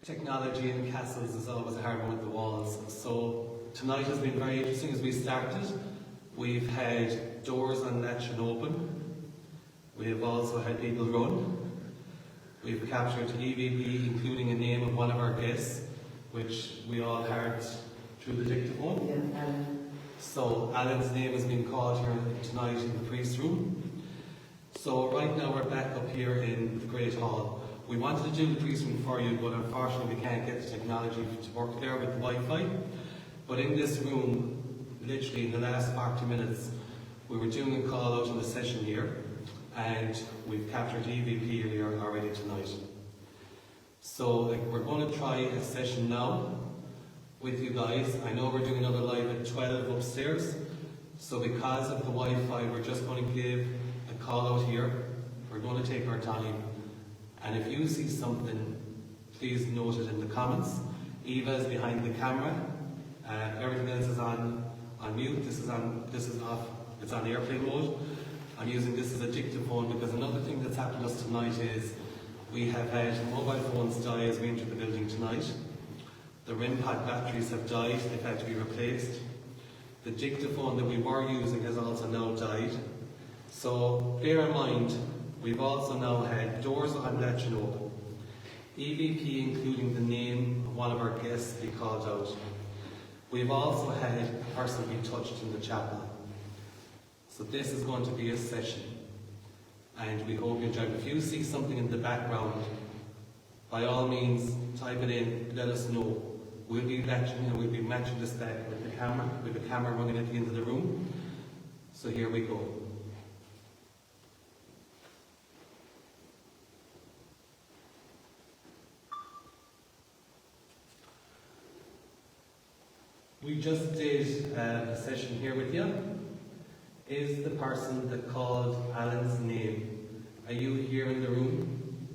Technology in castles is always a hard one with the walls. So tonight has been very interesting as we started. We've had doors unlatched and open. We have also had people run. We've captured EVP, including a name of one of our guests, which we all heard through the dictaphone. Yeah, Alan. So Alan's name has been called here tonight in the priest's room. So right now we're back up here in the Great Hall. We wanted to do the priest's room for you, but unfortunately we can't get the technology to work there with the Wi-Fi. But in this room, literally in the last 40 minutes, we were doing a call out on the session here, and we've captured EVP here already tonight. So we're going to try a session now with you guys. I know we're doing another live at 12 upstairs, so because of the Wi-Fi we're just going to give a call out here. We're going to take our time, and if you see something, please note it in the comments. Eva is behind the camera, everything else is on mute. This is off, it's on airplane mode. I'm using this as a dictaphone because another thing that's happened to us tonight is we have had mobile phones die as we entered the building tonight. The REM pad batteries have died, they've had to be replaced. The dictaphone that we were using has also now died. So bear in mind, we've also now had doors unlatched and open. EVP, including the name of one of our guests, be called out. We've also had a person be touched in the chapel. So this is going to be a session, and we hope you enjoy it. If you see something in the background, by all means type it in, let us know. We'll be matching this back with the camera running at the end of the room. So here we go. We just did a session here with you. Is the person that called Alan's name, are you here in the room?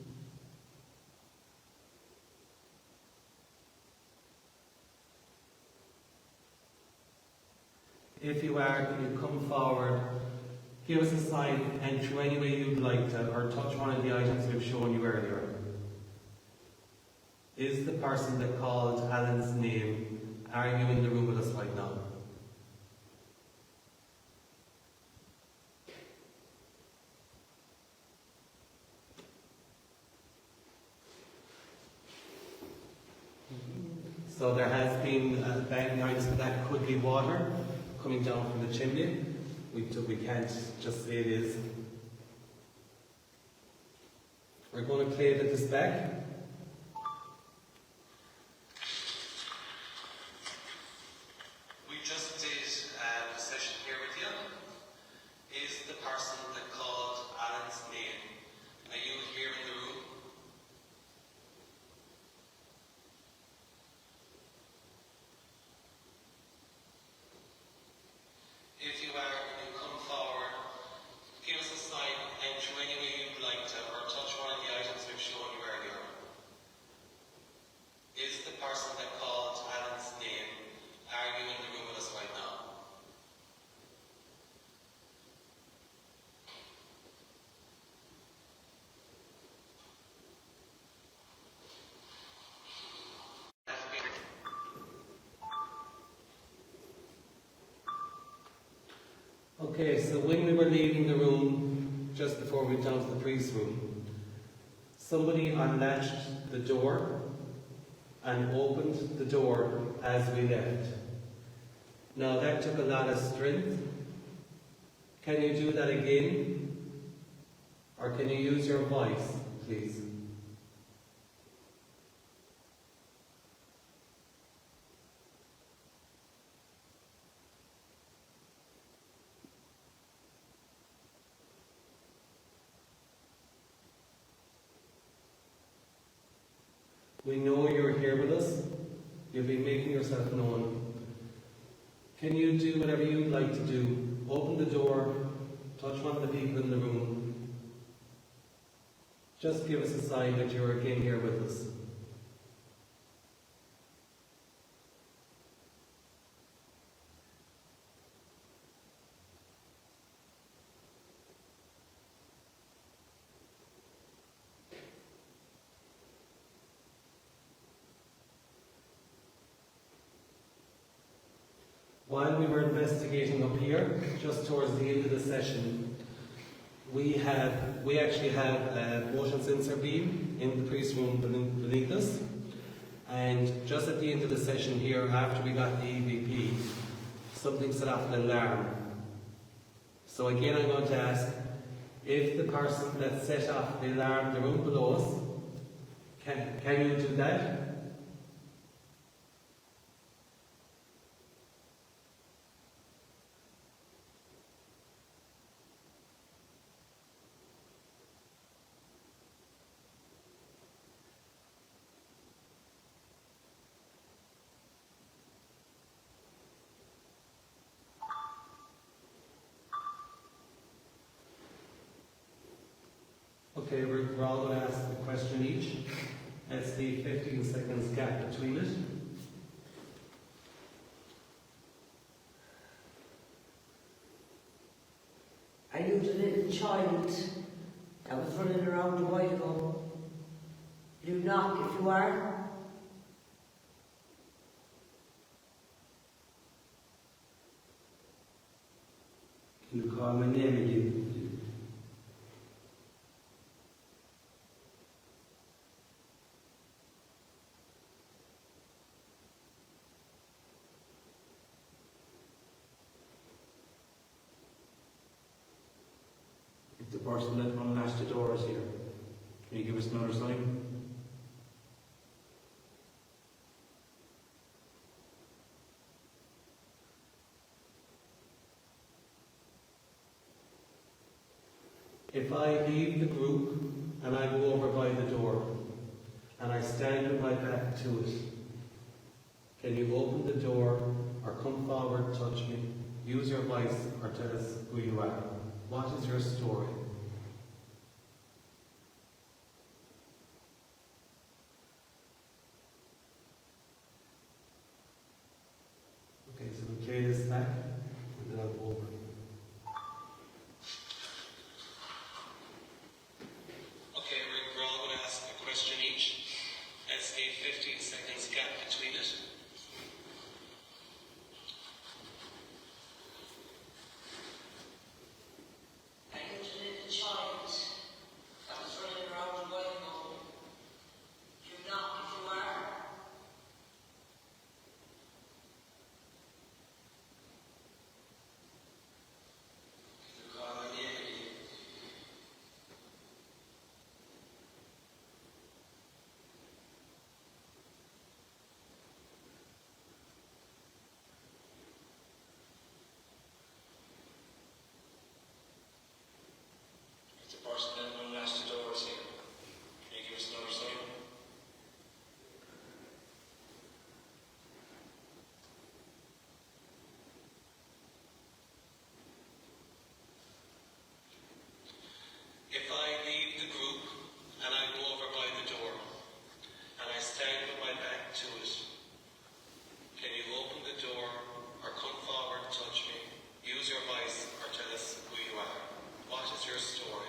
If you are, can you come forward, give us a sign, and through any way you'd like to, or touch one of the items we've shown you earlier. Is the person that called Alan's name, are you in the room with us right now? So there has been a bang noise, but that could be water coming down from the chimney. We can't just say it is. We're going to play this back. We just did a session here with you. Is the person that called Alan's name, are you here in the room? If you are, can you come forward, give us a sign, and through any way you'd like to, or touch one of the items we've shown you earlier. Is the person that called Alan's name, are you in the room with us right now? Okay, so when we were leaving the room, just before we went down to the priest's room, somebody unlatched the door and opened the door as we left. Now that took a lot of strength. Can you do that again? Or can you use your voice, please? We know you're here with us. You'll be making yourself known. Can you do whatever you'd like to do? Open the door, touch one of the people in the room. Just give us a sign that you're again here with us. While we were investigating up here, just towards the end of the session, we actually have a motion sensor beam in the priest room beneath us. And just at the end of the session here, after we got the EVP, something set off an alarm. So again, I'm going to ask if the person that set off the alarm in the room below us, can you do that? Okay, we're all going to ask a question each. Let's leave 15 seconds gap between it. Are you the little child that was running around a while ago? You knock if you are. Can you call my name again? If the person that unlatched the door is here, can you give us another sign? If I leave the group and I go over by the door and I stand with my back to it, can you open the door or come forward, touch me, use your voice or tell us who you are? What is your story? Okay, so we'll play this back and then I'll go over. Okay, we're all going to ask a question each. Let's leave 15 seconds gap between it. Are you the little child that was running around a while ago? You knock if you are. Can you call my name again? If the person that unlatched the door is here, can you give us another sign? If I leave the group and I go over by the door and I stand with my back to it, can you open the door or come forward, touch me, use your voice or tell us who you are? What is your story?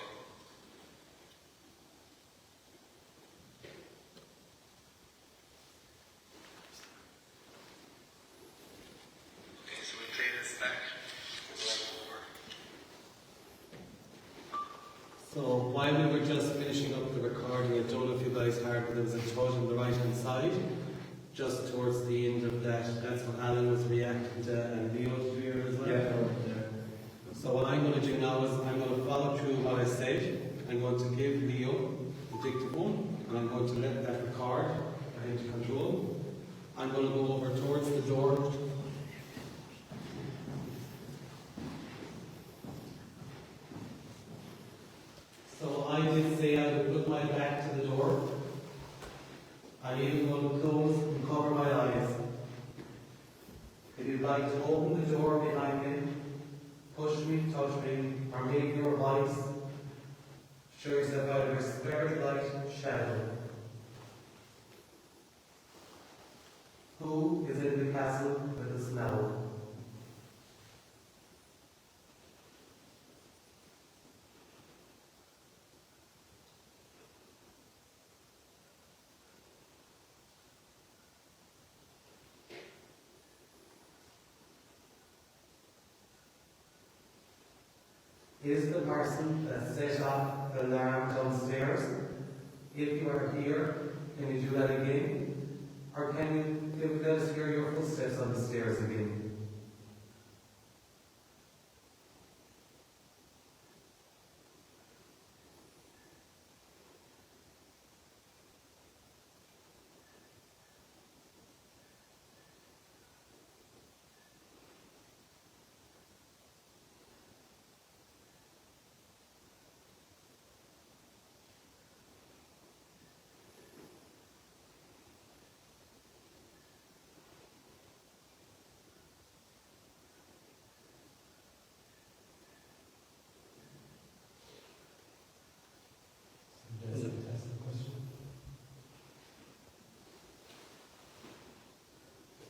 Okay, so we play this back and then over. So while we were just finishing up the recording, I don't know if you guys heard, but there was a thud on the right hand side, just towards the end of that. That's what Alan was reacting to, and Leo was here as well. So what I'm going to do now is I'm going to follow through what I said. I'm going to give Leo the dictaphone, and I'm going to let that record for him to control. I'm going to go over towards the door. So I did say I would put my back to the door. I'm even going to close and cover my eyes. If you'd like to open the door behind me, push me, touch me, or make your voice, show yourself out of your spirit light shadow. Who is in the castle with us now? is the person that set off the alarm downstairs. If you are here, can you do that again? Or can you let us hear your footsteps on the stairs again?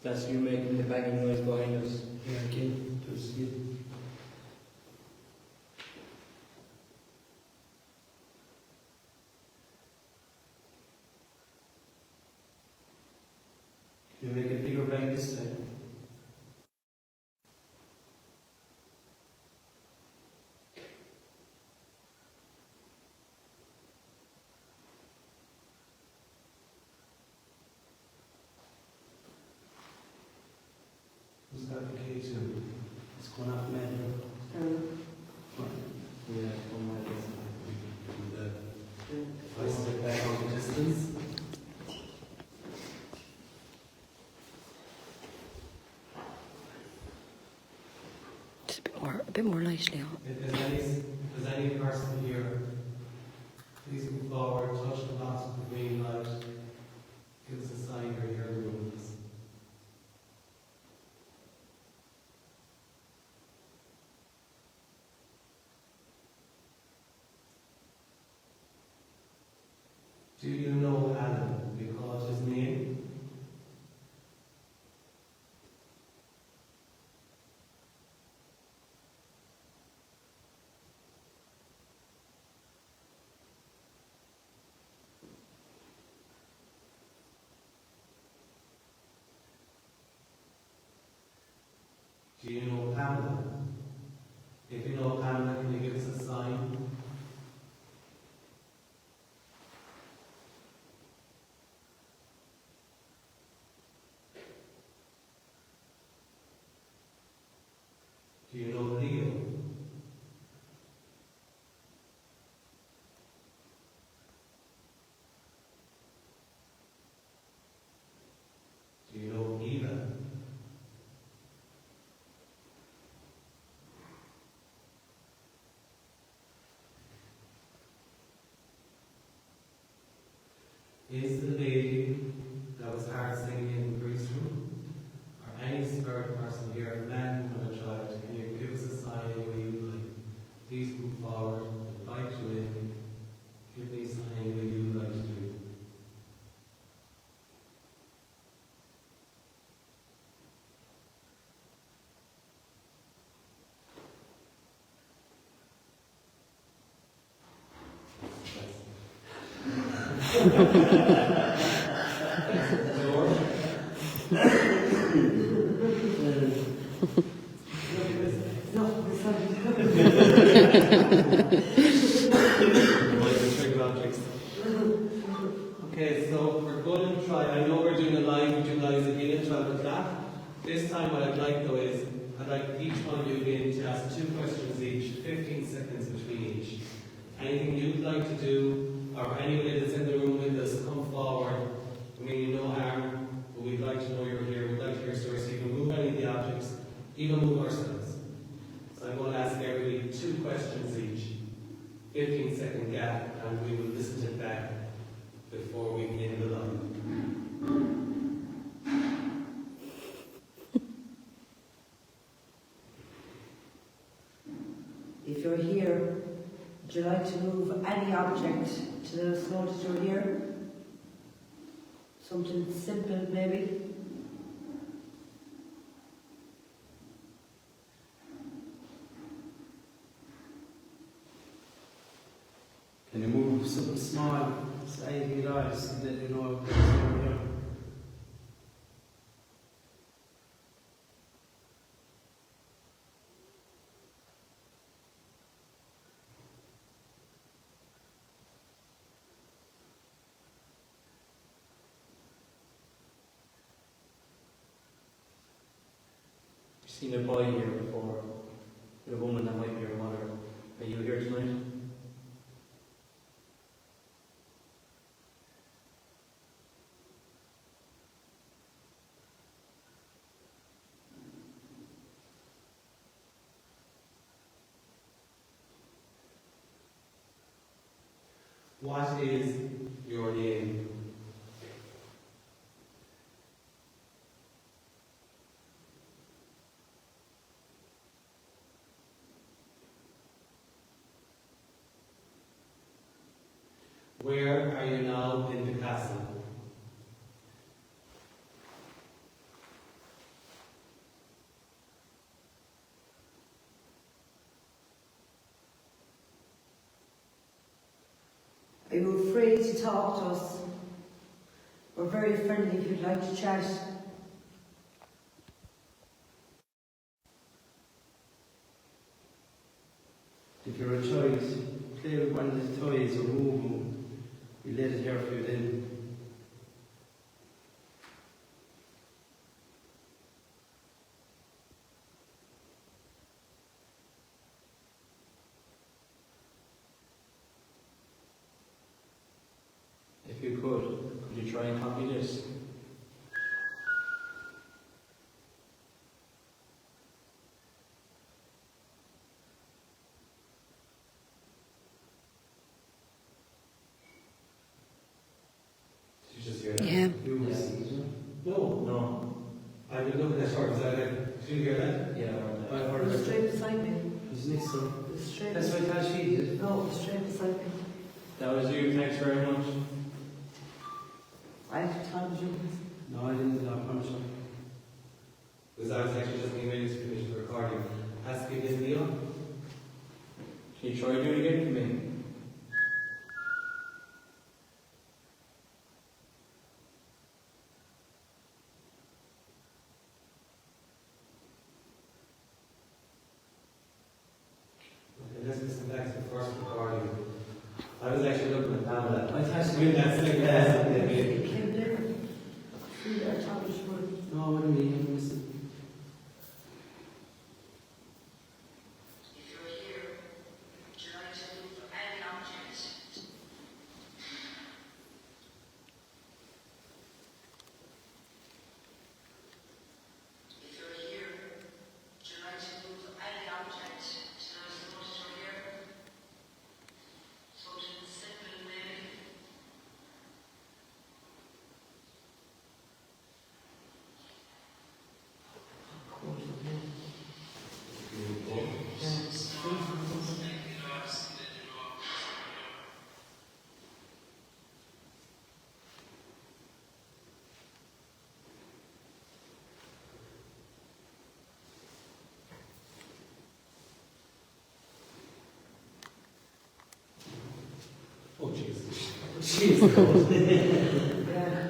That's you making the banging noise behind us. Yeah, again, just get. Can you make a bigger bang this time? Who's got the key to? It's going off manual. Yeah, from my If I step back on the distance. Just a bit more light now. If there's any person here, please move forward, touch the box with the green light. Give us a sign you're here in the room. Do you know Alan? We call it his name. Do you know Pamela? If you know Pamela, can you give us a sign? Do you know Leo? Do you know Eva? Is the lady that was heard singing in the priest room, or any spirit person here, a man, woman, or child, can you give us a sign where you would like? Please move forward, invite you in, give me a sign where you would like to do. George? No, this one. Okay, so we're going to try. I know we're doing a live, we do lives again at 12 o'clock. This time what I'd like though is, I'd like each one of you again to ask 2 questions each, 15 seconds between each. Anything you'd like to do, or anybody that's in the room with us, come forward. I mean, you know harm, but we'd like to know you're here. We'd like to hear your story, so you can move any of the objects, even move ourselves. So I'm going to ask everybody 2 questions each, 15-second gap, and we will listen to it back before we end the line. If you're here, would you like to move any object to let us know that you're here? Something simple, maybe? Can you move something small, slightly large, so that you know it's over here? seen a boy here before, with a woman that might be your mother. Are you here tonight? What is your name? Where are you now in the castle? Are you afraid to talk to us? We're very friendly if you'd like to chat. If you're a child, play with one of the toys or move them. We let it here for you then. If you could you try and copy this? Did you just hear that? Yeah. You will see it. No. No. I've been looking at her. Was that like, did you hear that? Yeah. I heard It was it. straight beside me. He's next to her. It was straight That's what I thought she did. No, it was straight beside me. That was you, thanks very much. I told you. No, I didn't. I promise you. Because I was actually just getting ready to finish the recording. Has to be this Leon. Can you try doing it again for me? Okay, let's listen back to the first recording. I was actually looking at Pamela. I thought When that's like that. It came there. See, I told you she would. No, what do you mean? Listen. If you're here, would you like to move any object? If you're here, would you like to move any object to those noticed you're here? Something simple, maybe. Oh, Jesus. Jeez. Yeah.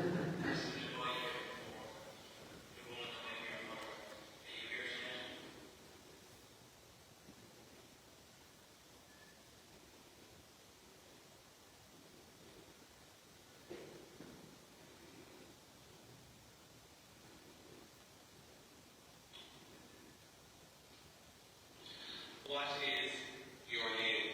What is your name?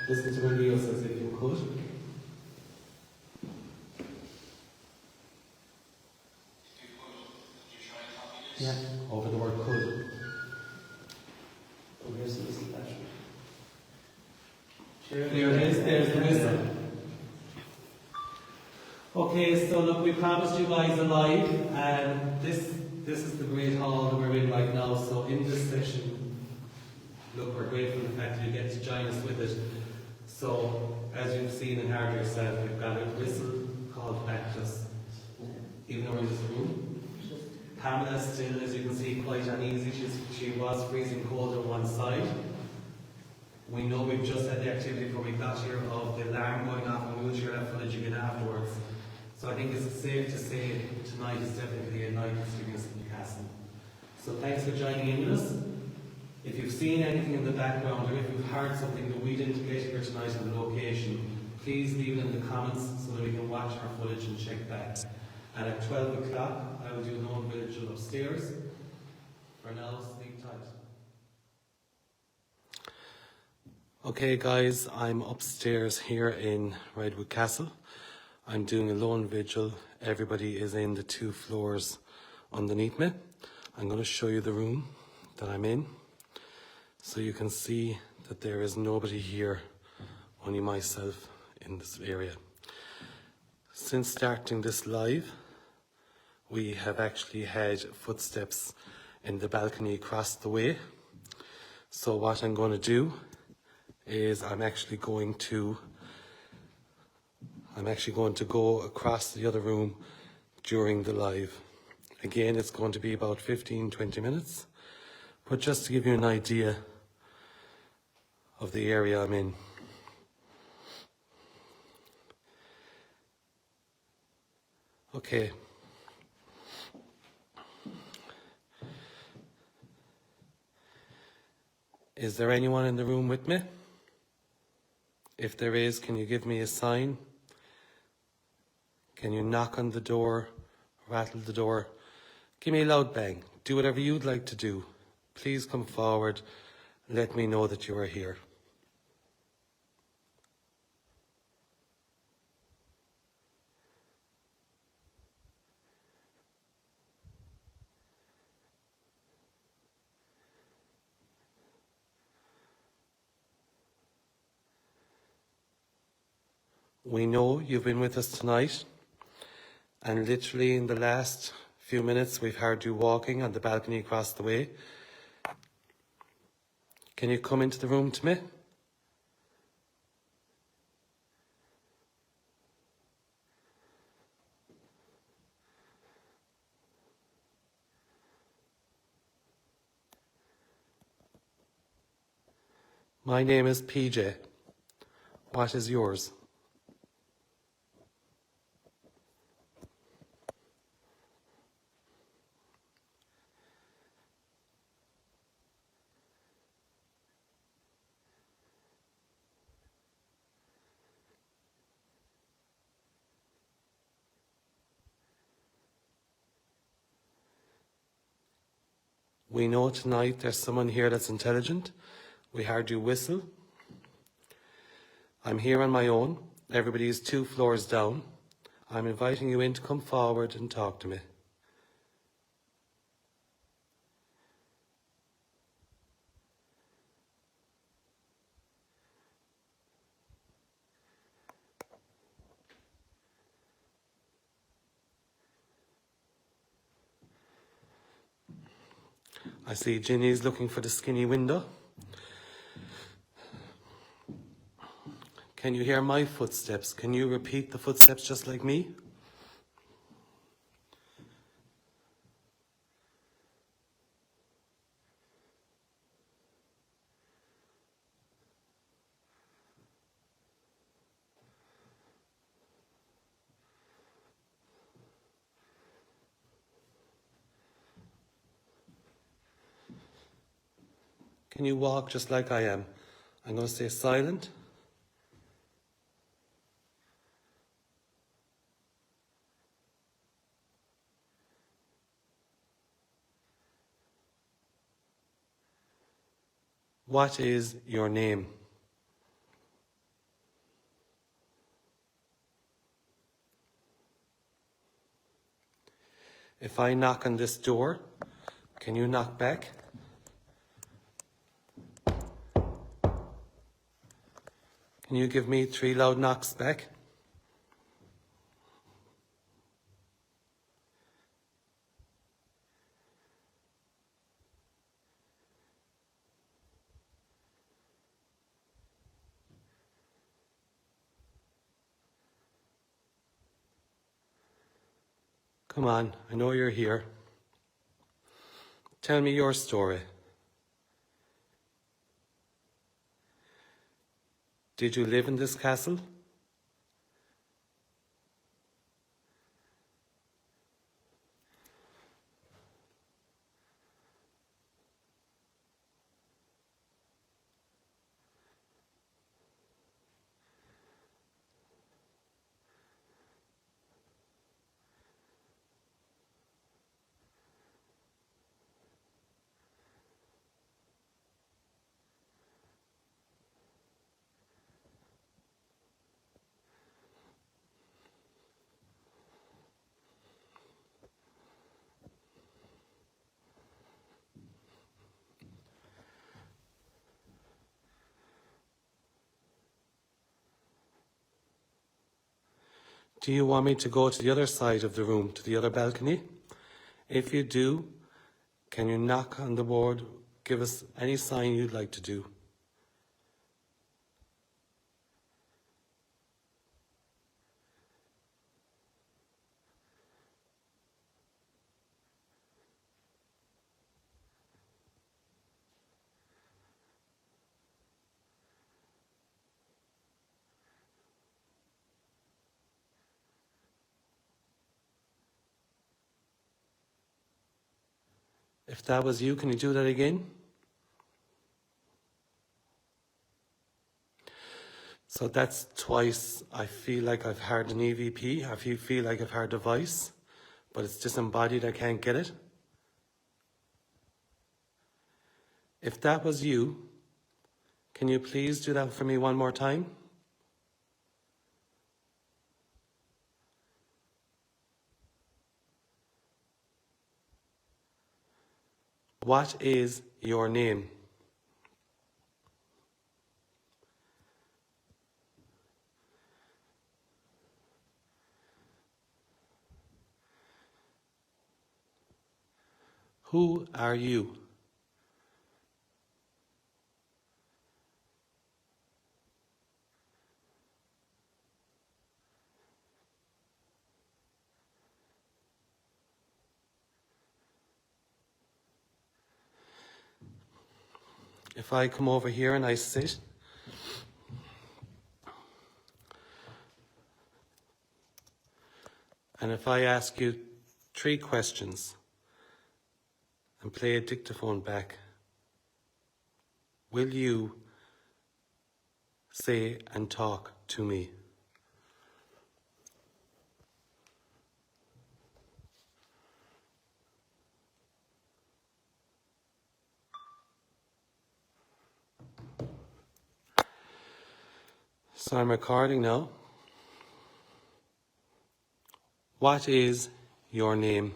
listen to what Leo says if you could. Yeah, over the word could. Oh, here's the whistle, actually. There it is, there's the whistle. Okay, so look, we promised you guys a live, and this is the great hall that we're in right now. So in this session, look, we're grateful for the fact that you get to join us with it. So, as you've seen and heard yourself, we've got a whistle called practice, even though we're in this room. Pamela's still, as you can see, quite uneasy. She was freezing cold on one side. We know we've just had the activity before we got here of the alarm going off, and we'll share that footage again afterwards. So I think it's safe to say tonight is definitely a night experience in Newcastle. So thanks for joining in with us. If you've seen anything in the background, or if you've heard something that we didn't get here tonight in the location, please leave it in the comments so that we can watch our footage and check back. And at 12 o'clock, I will do an own vigil upstairs. For now, sleep tight. Okay guys, I'm upstairs here in Redwood Castle. I'm doing a lone vigil. Everybody is in the 2 floors underneath me. I'm going to show you the room that I'm in, so you can see that there is nobody here, only myself in this area. Since starting this live, we have actually had footsteps in the balcony across the way. So what I'm going to do is I'm actually going to go across the other room during the live. Again, it's going to be about 15-20 minutes, but just to give you an idea of the area I'm in. Okay. Is there anyone in the room with me? If there is, can you give me a sign? Can you knock on the door, rattle the door? Give me a loud bang. Do whatever you'd like to do. Please come forward and let me know that you are here. We know you've been with us tonight, and literally in the last few minutes we've heard you walking on the balcony across the way. Can you come into the room to me? My name is PJ. What is yours? We know tonight there's someone here that's intelligent. We heard you whistle. I'm here on my own. Everybody is 2 floors down. I'm inviting you in to come forward and talk to me. I see Ginny's looking for the skinny window. Can you hear my footsteps? Can you repeat the footsteps just like me? Can you walk just like I am? I'm going to stay silent. What is your name? If I knock on this door, can you knock back? Can you give me 3 loud knocks back? Come on, I know you're here. Tell me your story. Did you live in this castle? Do you want me to go to the other side of the room, to the other balcony? If you do, can you knock on the board? Give us any sign you'd like to do. If that was you, can you do that again? So that's twice. I feel like I've heard an EVP. I feel like I've heard a voice, but it's disembodied. I can't get it. If that was you, can you please do that for me one more time? What is your name? Who are you? If I come over here and I sit, and if I ask you 3 questions and play a dictaphone back, will you say and talk to me? So I'm recording now. What is your name?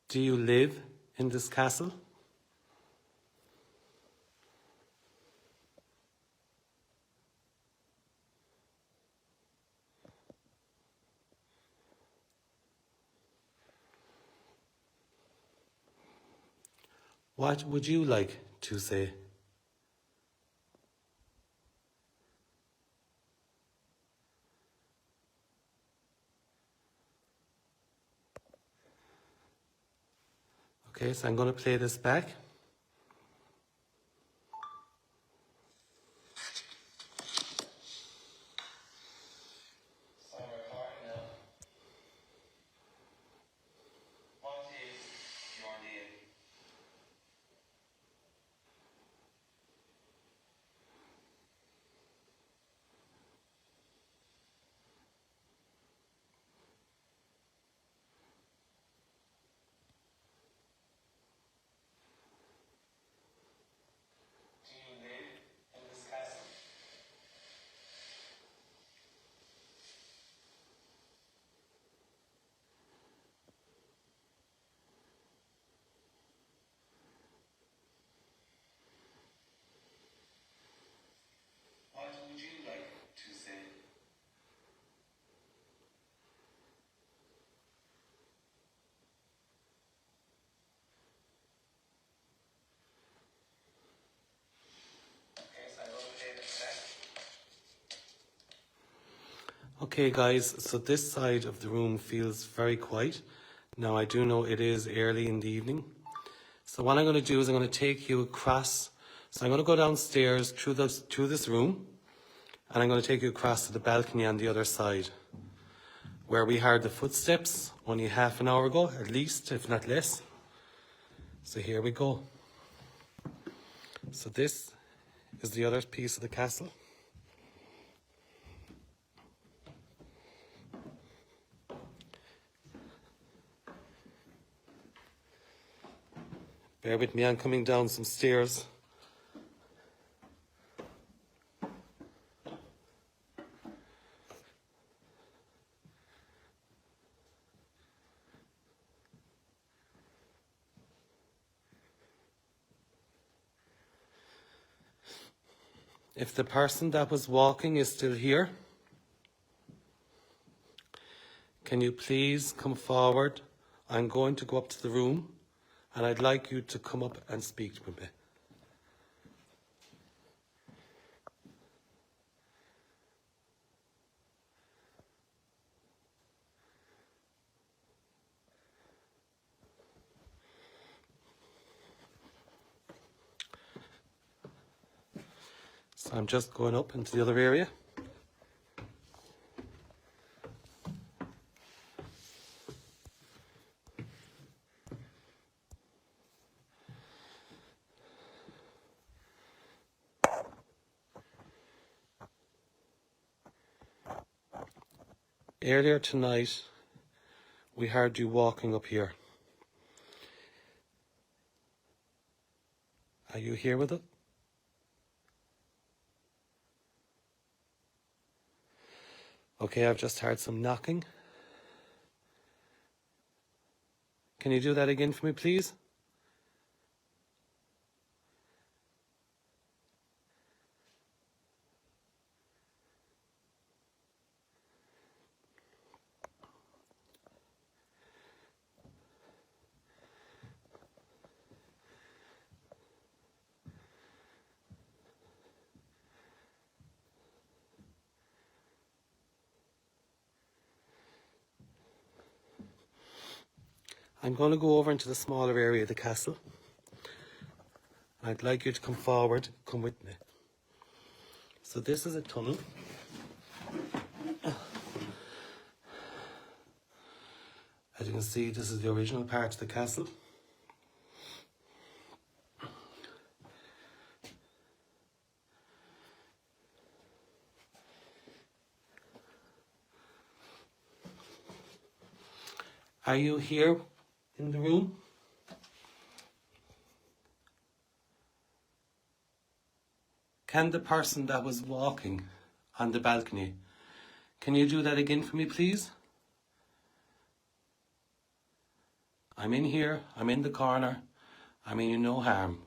Do you live in this castle? What would you like to say? Okay, so I'm going to play this back. So I'm recording now. What is your name? Okay guys, so this side of the room feels very quiet. Now I do know it is early in the evening. So what I'm going to do is I'm going to take you across. So I'm going to go downstairs through this room, and I'm going to take you across to the balcony on the other side, where we heard the footsteps only half an hour ago, at least, if not less. So here we go. So this is the other piece of the castle. Bear with me, I'm coming down some stairs. If the person that was walking is still here, can you please come forward? I'm going to go up to the room, and I'd like you to come up and speak with me. So I'm just going up into the other area. Earlier tonight, we heard you walking up here. Are you here with it? Okay, I've just heard some knocking. Can you do that again for me, please? I'm going to go over into the smaller area of the castle. I'd like you to come forward, come with me. So this is a tunnel. As you can see, this is the original part of the castle. Are you here in the room? Can the person that was walking on the balcony, can you do that again for me, please? I'm in here, I'm in the corner, I mean you no harm.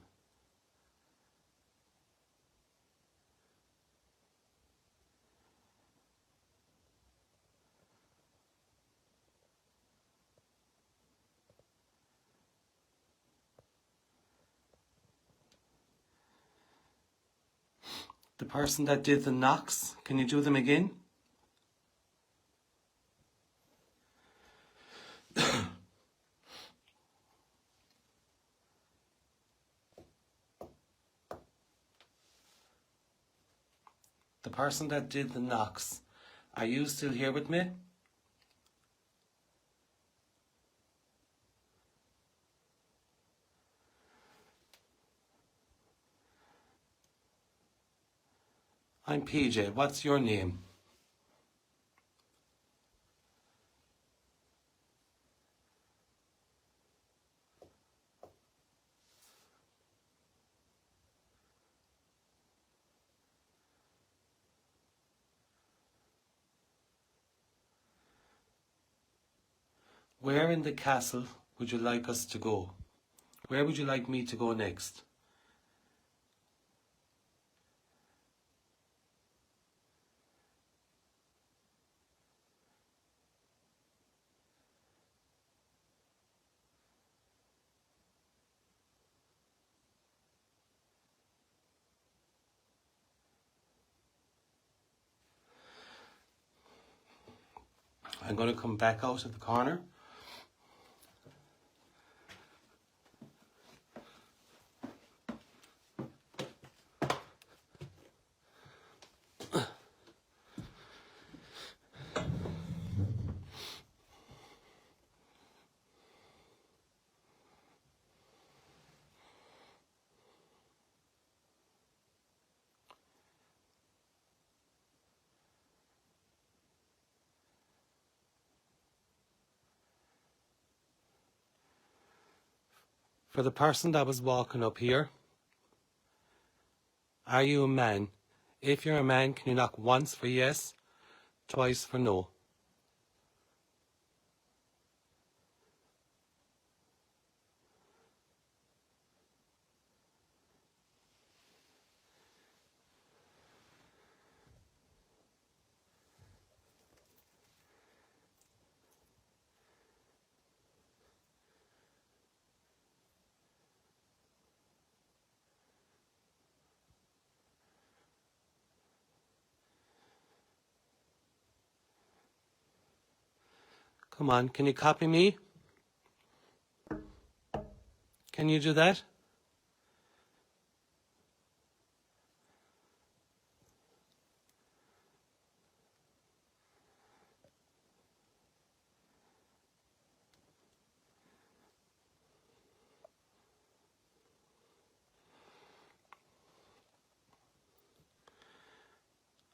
The person that did the knocks, can you do them again? The person that did the knocks, are you still here with me? I'm PJ, what's your name? Where in the castle would you like us to go? Where would you like me to go next? I'm going to come back out of the corner. For the person that was walking up here, are you a man? If you're a man, can you knock once for yes, twice for no? Come on, can you copy me? Can you do that?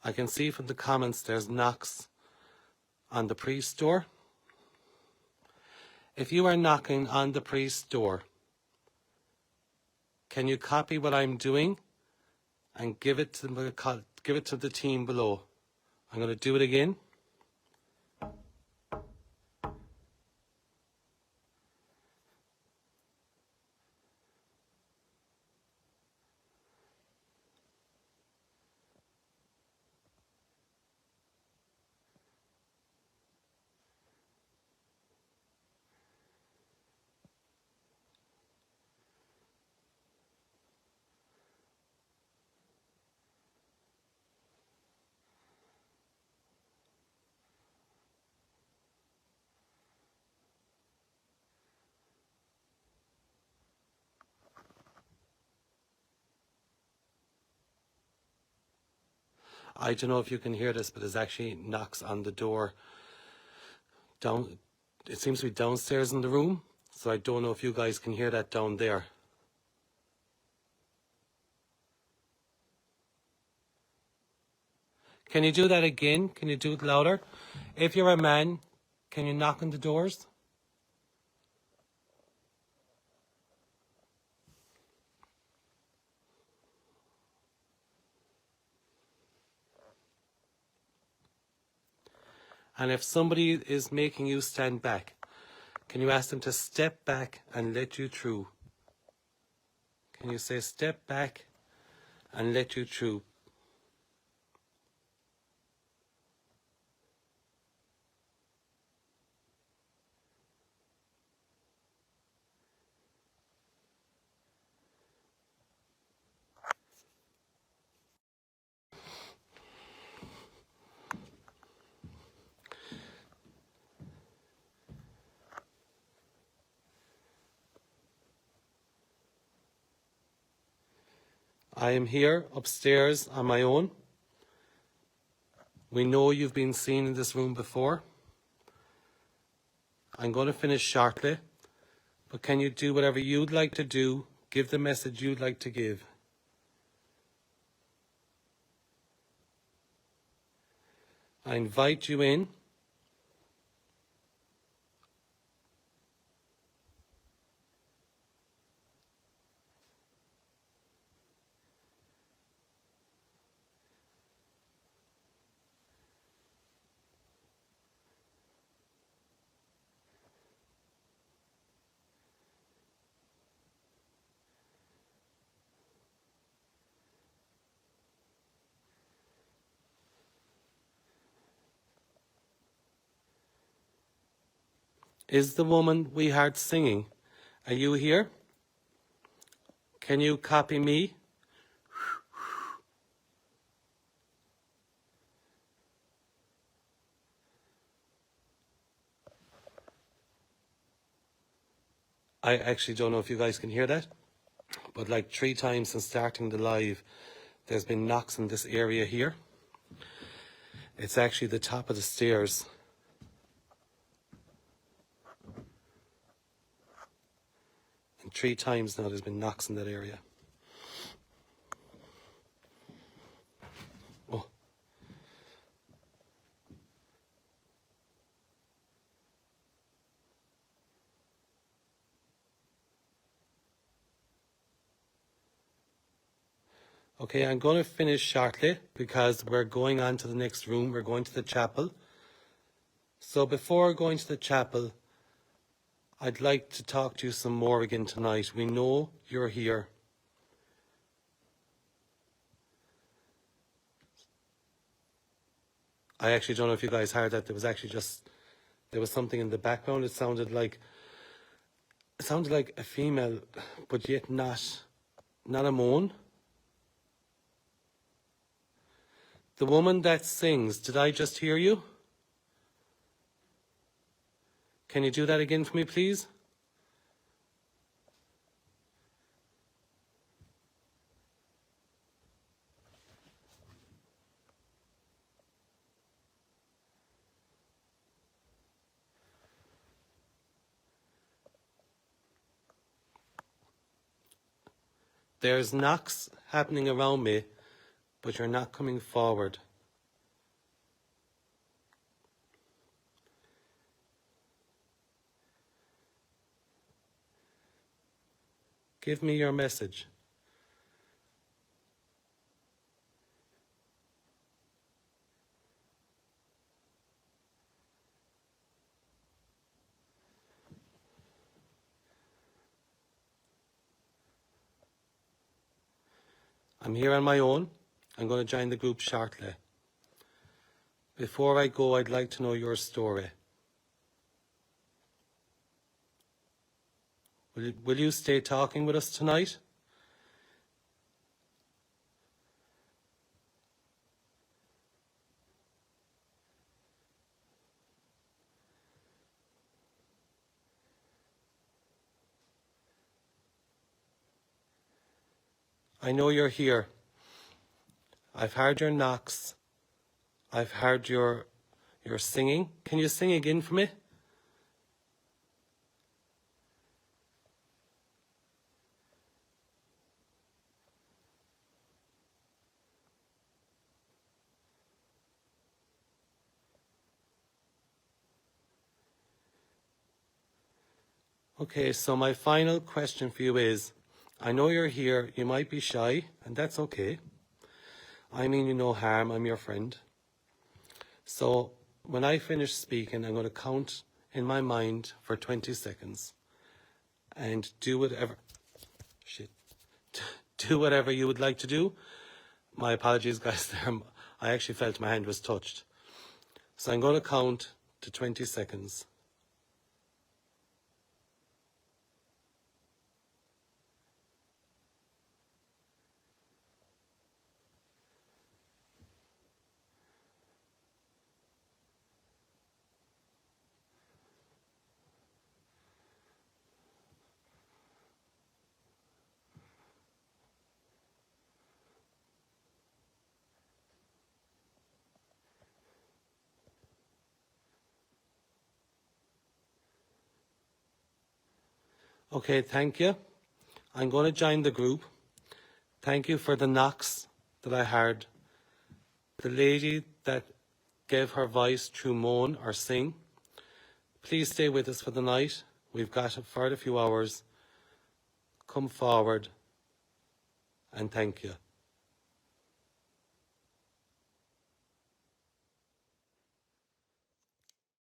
I can see from the comments there's knocks on the priest's door. If you are knocking on the priest's door, can you copy what I'm doing and give it to the team below? I'm going to do it again. I don't know if you can hear this, but there's actually knocks on the door down. It seems to be downstairs in the room, so I don't know if you guys can hear that down there. Can you do that again? Can you do it louder? If you're a man, can you knock on the doors? And if somebody is making you stand back, can you ask them to step back and let you through? Can you say step back and let you through? I am here upstairs on my own. We know you've been seen in this room before. I'm going to finish shortly, but can you do whatever you'd like to do? Give the message you'd like to give. I invite you in. Is the woman we heard singing? Are you here? Can you copy me? I actually don't know if you guys can hear that, but like 3 times since starting the live, there's been knocks in this area here. It's actually the top of the stairs. And 3 times now there's been knocks in that area. Oh. Okay, I'm going to finish shortly because we're going on to the next room. We're going to the chapel. So before going to the chapel, I'd like to talk to you some more again tonight. We know you're here. I actually don't know if you guys heard that. There was something in the background. It sounded like a female, but yet not a moan. The woman that sings, did I just hear you? Can you do that again for me, please? There's knocks happening around me, but you're not coming forward. Give me your message. I'm here on my own. I'm going to join the group shortly. Before I go, I'd like to know your story. Will you stay talking with us tonight? I know you're here. I've heard your knocks. I've heard your singing. Can you sing again for me? Okay, so my final question for you is, I know you're here, you might be shy, and that's okay. I mean you no harm, I'm your friend. So when I finish speaking, I'm going to count in my mind for 20 seconds. And do whatever you would like to do. My apologies, guys, there. I actually felt my hand was touched. So I'm going to count to 20 seconds. Okay, thank you. I'm going to join the group. Thank you for the knocks that I heard. The lady that gave her voice through moan or sing. Please stay with us for the night. We've got a further few hours. Come forward and thank you.